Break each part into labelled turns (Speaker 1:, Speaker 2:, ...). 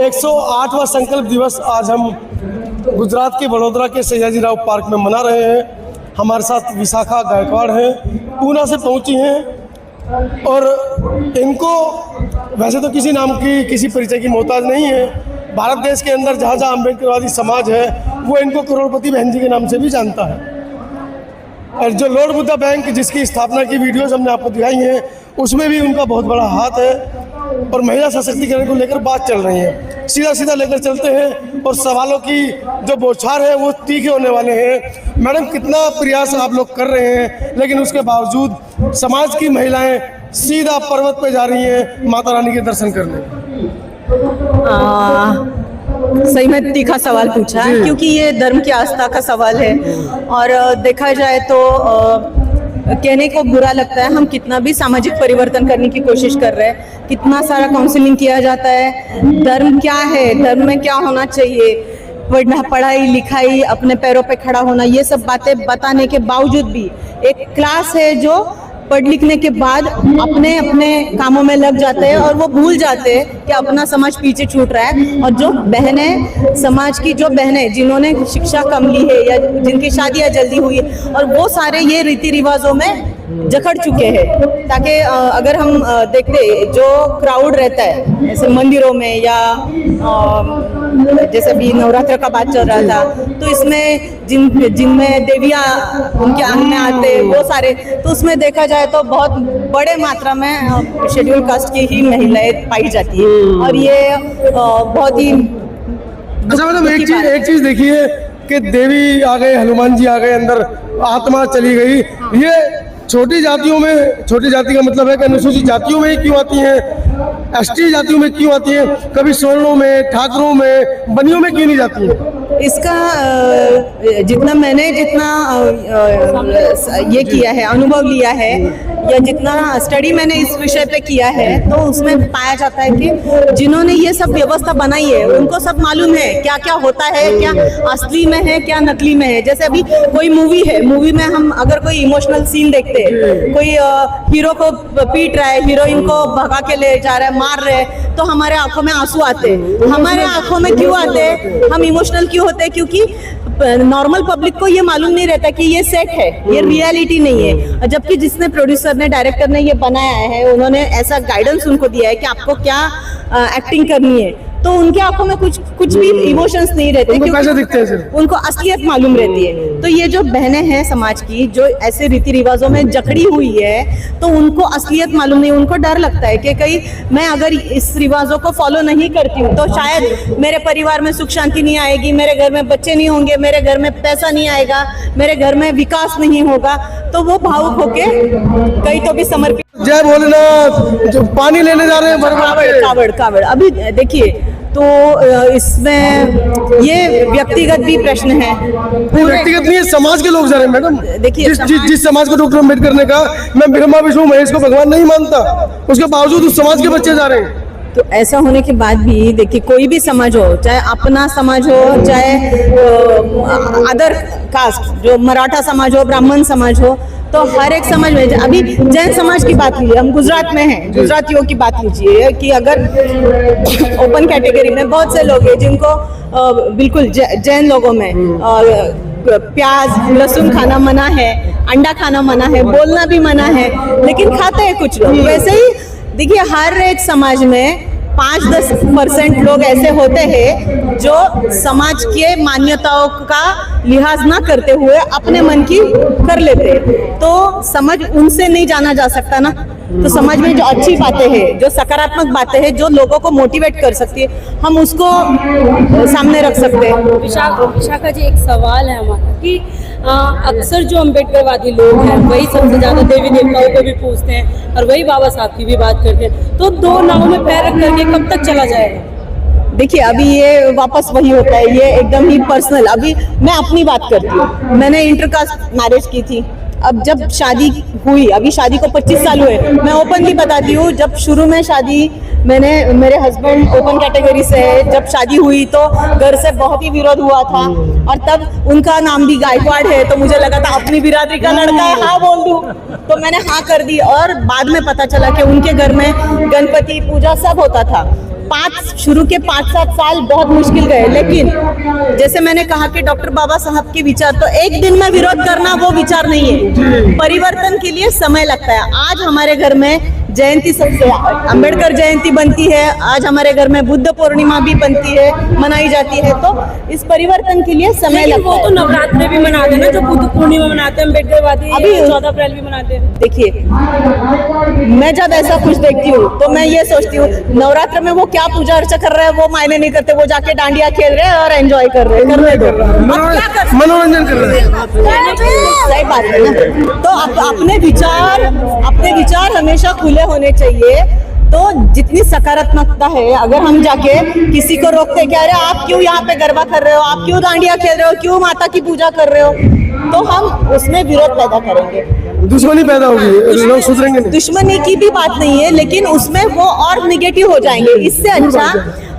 Speaker 1: 108वां संकल्प दिवस आज हम गुजरात के वडोदरा के सयाजीराव पार्क में मना रहे हैं। हमारे साथ विशाखा गायकवाड़ हैं, पूना से पहुंची हैं और इनको वैसे तो किसी नाम की किसी परिचय की मोहताज नहीं है। भारत देश के अंदर जहाँ जहाँ अम्बेडकरवादी समाज है वो इनको करोड़पति बहन जी के नाम से भी जानता है। और जो लॉर्ड बुद्धा बैंक जिसकी स्थापना की वीडियोस हमने आपको दिखाई हैं उसमें भी उनका बहुत बड़ा हाथ है और महिला सशक्तिकरण को लेकर बात चल रही है। सीधा सीधा लेकर चलते हैं और सवालों की जो बौछार है वो तीखे होने वाले हैं। मैडम, कितना प्रयास आप लोग कर रहे हैं लेकिन उसके बावजूद समाज की महिलाएं सीधा पर्वत पे जा रही हैं माता रानी के दर्शन करने।
Speaker 2: सही में तीखा सवाल पूछा है क्योंकि ये धर्म की आस्था का सवाल है और देखा जाए तो कहने को बुरा लगता है। हम कितना भी सामाजिक परिवर्तन करने की कोशिश कर रहे हैं, कितना सारा काउंसलिंग किया जाता है, धर्म क्या है, धर्म में क्या होना चाहिए, पढ़ाई लिखाई, अपने पैरों पे खड़ा होना, ये सब बातें बताने के बावजूद भी एक क्लास है जो पढ़ लिखने के बाद अपने अपने कामों में लग जाते हैं और वो भूल जाते हैं कि अपना समाज पीछे छूट रहा है। और जो बहनें, समाज की जो बहनें जिन्होंने शिक्षा कम ली है या जिनकी शादियां जल्दी हुई है और वो सारे ये रीति रिवाजों में जकड़ चुके हैं। ताकि अगर हम देखते जो क्राउड रहता है जैसे मंदिरों में या जैसे अभी नवरात्र का बात चल रहा था तो इसमें जिनमें देवियाँ उनके अंग में आते वो सारे, तो उसमें देखा जाए तो बहुत बड़े मात्रा में शेड्यूल कास्ट की ही महिलाएं पाई जाती है और ये बहुत ही
Speaker 1: अच्छा। मतलब एक चीज देखिए कि देवी आ गए, हनुमान जी आ गए, अंदर आत्मा चली गई। ये छोटी जातियों में, छोटी जाति का मतलब है कि अनुसूचित जातियों में ही क्यों आती हैं, एसटी जातियों में क्यों आती हैं, कभी स्वर्णों में, ठाकरों में, बनियों में क्यों नहीं जाती हैं?
Speaker 2: इसका जितना ये किया है, अनुभव लिया है या जितना स्टडी मैंने इस विषय पे किया है तो उसमें पाया जाता है कि जिन्होंने ये सब व्यवस्था बनाई है उनको सब मालूम है क्या क्या होता है, क्या असली में है, क्या नकली में है। जैसे अभी कोई मूवी है, मूवी में हम अगर कोई इमोशनल सीन देखते हैं, कोई हीरो को पीट रहा है, हीरोइन को भगा के ले जा रहा है, मार रहे हैं, तो हमारे आंखों में आंसू आते हैं। हमारे आंखों में क्यों आते हैं, हम इमोशनल क्यों होते हैं? क्योंकि नॉर्मल पब्लिक को ये मालूम नहीं रहता कि ये सेट है, ये रियलिटी नहीं है। जबकि जिसने प्रोड्यूसर ने, डायरेक्टर ने ये बनाया है, उन्होंने ऐसा गाइडेंस उनको दिया है कि आपको क्या एक्टिंग करनी है, तो उनके आंखों में कुछ भी इमोशंस नहीं रहते,
Speaker 1: कैसे दिखते हैं?
Speaker 2: उनको असलियत मालूम रहती है। तो ये जो बहनें हैं समाज की जो ऐसे रीति रिवाजों में जकड़ी हुई है तो उनको असलियत मालूम नहीं, उनको डर लगता है कि कहीं मैं अगर इस रिवाजों को फॉलो नहीं करती हूँ तो शायद मेरे परिवार में सुख शांति नहीं आएगी, मेरे घर में बच्चे नहीं होंगे, मेरे घर में पैसा नहीं आएगा, मेरे घर में विकास नहीं होगा। तो वो भावुक होके कहीं तो भी समर्पित।
Speaker 1: जय भोलेनाथ, जो पानी लेने जा रहे हैं
Speaker 2: कावड़। अभी देखिए तो इसमें ये व्यक्तिगत भी प्रश्न है,
Speaker 1: व्यक्तिगत नहीं है, समाज के लोग जा रहे हैं। मैडम
Speaker 2: देखिए
Speaker 1: जिस समाज को डॉक्टर अम्बेडकर ने कहा मैं ब्रह्मा विष्णु महेश को भगवान नहीं मानता, उसके बावजूद उस समाज के बच्चे जा रहे हैं।
Speaker 2: तो ऐसा होने के बाद भी देखिए कोई भी समाज हो, चाहे अपना समाज हो, चाहे अदर कास्ट जो मराठा समाज हो, ब्राह्मण समाज हो, तो हर एक समाज में, अभी जैन समाज की बात लीजिए, हम गुजरात में हैं, गुजरातियों की बात लीजिए कि अगर ओपन कैटेगरी में बहुत से लोग हैं जिनको बिल्कुल जैन लोगों में प्याज लहसुन खाना मना है, अंडा खाना मना है, बोलना भी मना है, लेकिन खाते हैं कुछ लोग। वैसे ही देखिए हर एक समाज में 5-10% लोग ऐसे होते हैं जो समाज के मान्यताओं का लिहाज ना करते हुए अपने मन की कर लेते हैं। तो समाज उनसे नहीं जाना जा सकता ना। तो समाज में जो अच्छी बातें हैं, जो सकारात्मक बातें हैं, जो लोगों को मोटिवेट कर सकती है, हम उसको सामने रख सकते हैं।
Speaker 3: विशाखा जी, एक सवाल है हमारा कि अक्सर जो अम्बेडकरवादी लोग हैं वही सबसे ज्यादा देवी देवताओं को भी पूछते हैं और वही बाबा साहब की भी बात करते हैं, तो दो नावों में पैर रख करके कब तक चला जाएगा?
Speaker 2: देखिए अभी ये वापस वही होता है, ये एकदम ही पर्सनल। अभी मैं अपनी बात करती हूँ, मैंने इंटरकास्ट मैरिज की थी। अब जब शादी हुई, अभी शादी को 25 साल हुए, मैं ओपनली बताती हूँ, जब शुरू में शादी मेरे हस्बैंड ओपन कैटेगरी से है, जब शादी हुई तो घर से बहुत ही विरोध हुआ था और तब उनका नाम भी गायकवाड़ है, तो मुझे लगा था अपनी बिरादरी का लड़का है, हाँ बोल दूं, तो मैंने हाँ कर दी। और बाद में पता चला कि उनके घर में गणपति पूजा सब होता था। शुरू के 5-7 साल बहुत मुश्किल गए, लेकिन जैसे मैंने कहा कि डॉक्टर बाबा साहब के विचार, तो एक दिन में विरोध करना वो विचार नहीं है, परिवर्तन के लिए समय लगता है। आज हमारे घर में जयंती, सबसे अंबेडकर जयंती बनती है, आज हमारे घर में बुद्ध पूर्णिमा भी बनती है, मनाई जाती है, तो इस परिवर्तन के लिए समय लगता
Speaker 3: वो
Speaker 2: है।
Speaker 3: तो नवरात्रि भी मनाते हैं ना, जो बुद्ध पूर्णिमा मनाते हैं, अम्बेडकरवादी
Speaker 2: अभी
Speaker 3: 14 अप्रैल भी मनाते हैं।
Speaker 2: देखिए, मैं जब ऐसा कुछ देखती हूँ तो मैं ये सोचती हूँ नवरात्र में वो क्या पूजा अर्चा कर रहे हैं वो मायने नहीं करते, वो जाके डांडिया खेल रहे हैं और एंजॉय कर रहे हैं, करने दो, अब क्या कर सकते हैं?
Speaker 1: मनोरंजन कर रहे हैं।
Speaker 2: सही बात है ना। तो अपने विचार हमेशा खुले होने चाहिए। तो जितनी सकारात्मकता है, अगर हम जाके किसी को रोकते हैं कि अरे आप क्यों यहाँ पे गरबा कर रहे हो, आप क्यों डांडिया खेल रहे हो, क्यों माता की पूजा कर रहे हो, तो हम उसमें विरोध पैदा करेंगे,
Speaker 1: दुश्मनी पैदा होगी, लोग सुधरेंगे नहीं।
Speaker 2: दुश्मनी की भी बात नहीं है, लेकिन उसमें वो और निगेटिव हो जाएंगे। इससे अच्छा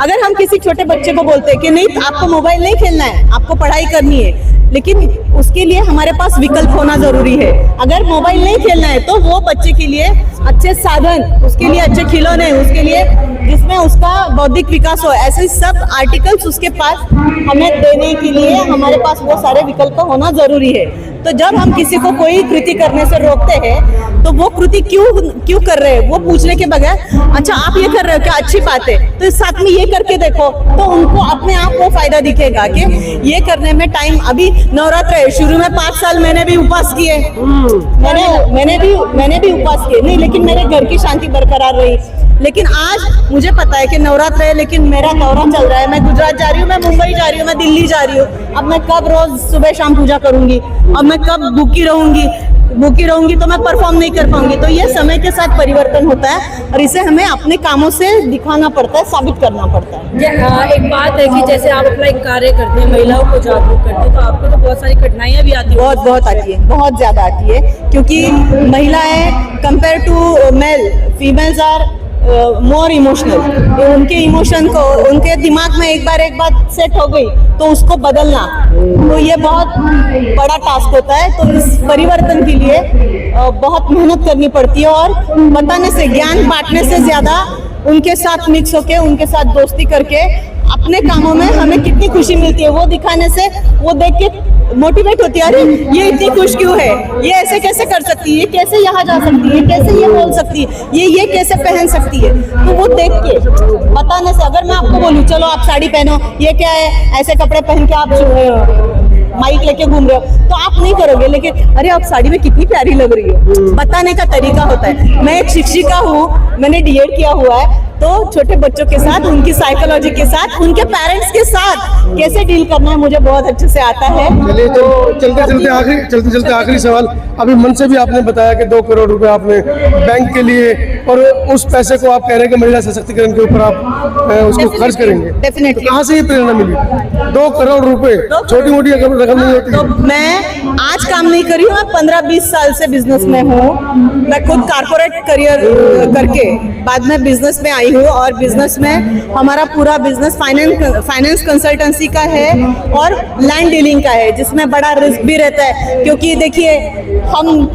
Speaker 2: अगर हम किसी छोटे बच्चे को बोलते हैं कि नहीं आपको मोबाइल नहीं खेलना है, आपको पढ़ाई करनी है, लेकिन उसके लिए हमारे पास विकल्प होना जरूरी है। अगर मोबाइल नहीं खेलना है तो वो बच्चे के लिए अच्छे साधन, उसके लिए अच्छे खिलौने, उसके लिए जिसमें उसका बौद्धिक विकास हो, ऐसे सब आर्टिकल्स उसके पास हमें देने के लिए हमारे पास वो सारे विकल्प होना जरूरी है। तो जब हम किसी को कोई कृति करने से रोकते हैं तो वो कृति क्यों कर रहे हैं वो पूछने के बगैर, अच्छा आप ये कर रहे हो क्या, अच्छी बात है, तो इस साथ में ये करके देखो, तो उनको अपने आप को फायदा दिखेगा कि ये करने में टाइम। अभी नवरात्र है, शुरू में 5 साल मैंने भी उपवास किए, मैंने भी उपवास किए, नहीं लेकिन मेरे घर की शांति बरकरार रही। लेकिन आज मुझे पता है कि नवरात्र है, लेकिन मेरा दौरा चल रहा है, मैं गुजरात जा रही हूँ, मैं मुंबई जा रही हूँ, मैं दिल्ली जा रही हूँ, अब मैं कब रोज सुबह शाम पूजा करूंगी, अब मैं कब भूखी रहूंगी तो मैं परफॉर्म नहीं कर पाऊंगी। तो ये समय के साथ परिवर्तन होता है और इसे हमें अपने कामों से दिखाना पड़ता है, साबित करना पड़ता है।
Speaker 3: एक बात है कि जैसे आप अपना एक कार्य करते हैं, महिलाओं को जागरूक करते हैं, तो आपको तो बहुत सारी कठिनाइयां भी आती है।
Speaker 2: बहुत आती है, बहुत ज्यादा आती है, क्योंकि महिलाएं compare to male, females are more emotional. उनके इमोशन को, उनके दिमाग में एक बात सेट हो गई तो उसको बदलना, तो ये बहुत बड़ा टास्क होता है। तो इस परिवर्तन के लिए बहुत मेहनत करनी पड़ती है और बताने से, ज्ञान बांटने से ज्यादा उनके साथ मिक्स होके, उनके साथ दोस्ती करके अपने कामों में हमें कितनी खुशी मिलती है वो दिखाने से, वो देख के मोटिवेट होती है, अरे ये इतनी खुश क्यों है, ये ऐसे कैसे कर सकती है, ये कैसे यहाँ जा सकती है, कैसे ये बोल सकती है, ये कैसे पहन सकती है। तो वो देख के बताने से, अगर मैं आपको बोलूँ चलो आप साड़ी पहनो, ये क्या है, ऐसे कपड़े पहन के आप माइक लेके घूम रहे हो, तो आप नहीं करोगे, लेकिन अरे आप साड़ी में कितनी प्यारी लग रही हो, बताने का तरीका होता है। मैं एक शिक्षिका हूँ, मैंने डीएड किया हुआ है, तो छोटे बच्चों के साथ, उनकी साइकोलॉजी के साथ, उनके पेरेंट्स के साथ कैसे डील करना है मुझे बहुत अच्छे से आता है।
Speaker 1: चलिए चलते आखिरी सवाल, अभी मन से भी आपने बताया कि 2 करोड़ रुपए आपने बैंक के लिए, और उस पैसे को आप कह रहे हैं कि महिला सशक्तिकरण के ऊपर आप उसको खर्च करेंगे,
Speaker 2: डेफिनेटली।
Speaker 1: कहाँ से ये प्रेरणा मिली? 2 करोड़ रुपए छोटी मोटी रकम नहीं होती।
Speaker 2: तो मैं आज काम नहीं कर रही हूँ, मैं 15-20 साल से बिजनेस में हूँ। मैं खुद कारपोरेट करियर करके बाद में बिजनेस में आई हूँ, और बिजनेस में हमारा पूरा बिजनेस फाइनेंस कंसल्टेंसी का है और लैंड डीलिंग का है, जिसमें बड़ा रिस्क भी रहता है, क्योंकि देखिए हम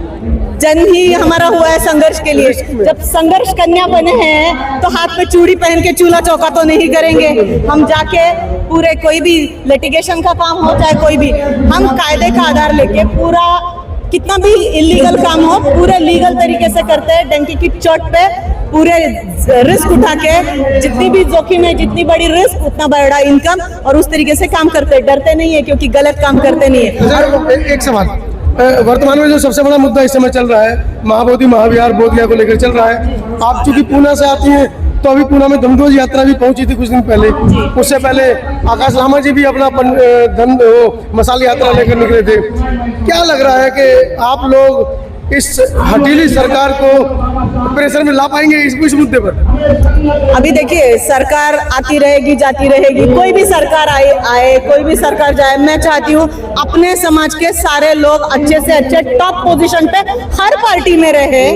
Speaker 2: जन्म ही हमारा हुआ है संघर्ष के लिए। जब संघर्ष कन्या बने हैं तो हाथ पे चूड़ी पहन के चूल्हा चौका तो नहीं करेंगे, हम जाके पूरे कोई भी लिटिगेशन का काम हो चाहे कोई भी, हम कायदे का आधार लेके पूरा, कितना भी इलीगल काम हो पूरे लीगल तरीके से करते हैं, डंकी की चोट पे पूरे रिस्क उठा के, जितनी भी जोखिम है, जितनी बड़ी रिस्क उतना बड़ा इनकम, और उस तरीके से काम करते हैं, डरते नहीं है, क्योंकि गलत काम करते नहीं है।
Speaker 1: एक सवाल, वर्तमान में जो सबसे बड़ा मुद्दा इस समय चल रहा है, महाबोधि महाविहार बोधगया को लेकर चल रहा है। आप चूंकि पूना से आती हैं, तो अभी पूना में धनध्वज यात्रा भी पहुंची थी कुछ दिन पहले, उससे पहले आकाश लामा जी भी अपना मसाल यात्रा लेकर निकले थे। क्या लग रहा है कि आप लोग इस हठीली सरकार को प्रेशर में ला पाएंगे इस मुद्दे पर?
Speaker 2: अभी देखिए, सरकार आती रहेगी जाती रहेगी, कोई भी सरकार आए कोई भी सरकार जाए, मैं चाहती हूँ अपने समाज के सारे लोग अच्छे से अच्छे टॉप पोजीशन पे हर पार्टी में रहे,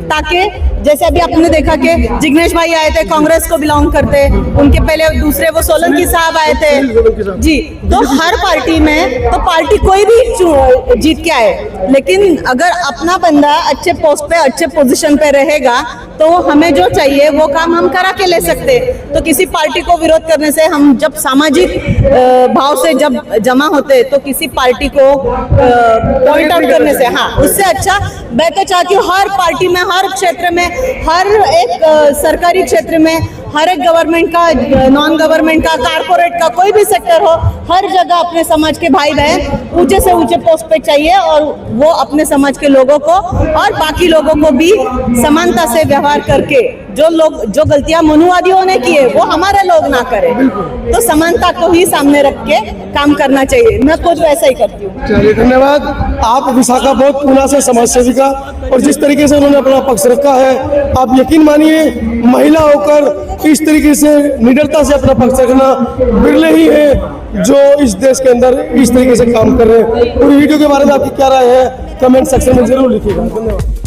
Speaker 2: ताकि जैसे अभी आपने देखा कि जिग्नेश भाई आए थे, कांग्रेस को बिलोंग करते, उनके पहले दूसरे वो सोलंकी साहब आए थे जी। तो हर पार्टी में तो पार्टी कोई भी जीत के आए, लेकिन अगर अपना बंदा अच्छे पोस्ट पे अच्छे पोजीशन पे रहेगा तो हमें जो चाहिए वो काम हम करा के ले सकते। तो किसी पार्टी को विरोध करने से, हम जब सामाजिक भाव से जब जमा होते तो किसी पार्टी को पॉइंट आउट करने से, हाँ, उससे अच्छा मैं तो चाहती हूँ हर पार्टी में, हर क्षेत्र में, हर एक सरकारी क्षेत्र में, हर एक गवर्नमेंट का, नॉन गवर्नमेंट का, कारपोरेट का, कोई भी सेक्टर हो, हर जगह अपने समाज के भाई बहन ऊंचे से ऊंचे पोस्ट पे चाहिए, और वो अपने समाज के लोगों को और बाकी लोगों को भी समानता से व्यवहार करके, जो गलतियां मनुवादियों ने की है वो हमारे लोग ना करें, तो समानता को ही सामने रख के काम करना चाहिए। मैं खुद वैसा ही करती हूँ।
Speaker 1: चलिए, धन्यवाद। आप विशाखा बहुत पूना से समाज सेविका, और जिस तरीके से उन्होंने अपना पक्ष रखा है, आप यकीन मानिए महिला होकर इस तरीके से निडरता से अपना पक्ष रखना बिरले ही है जो इस देश के अंदर इस तरीके से काम कर रहे हैं। पूरी वीडियो के बारे में आपकी क्या राय है कमेंट सेक्शन में जरूर लिखिएगा। धन्यवाद।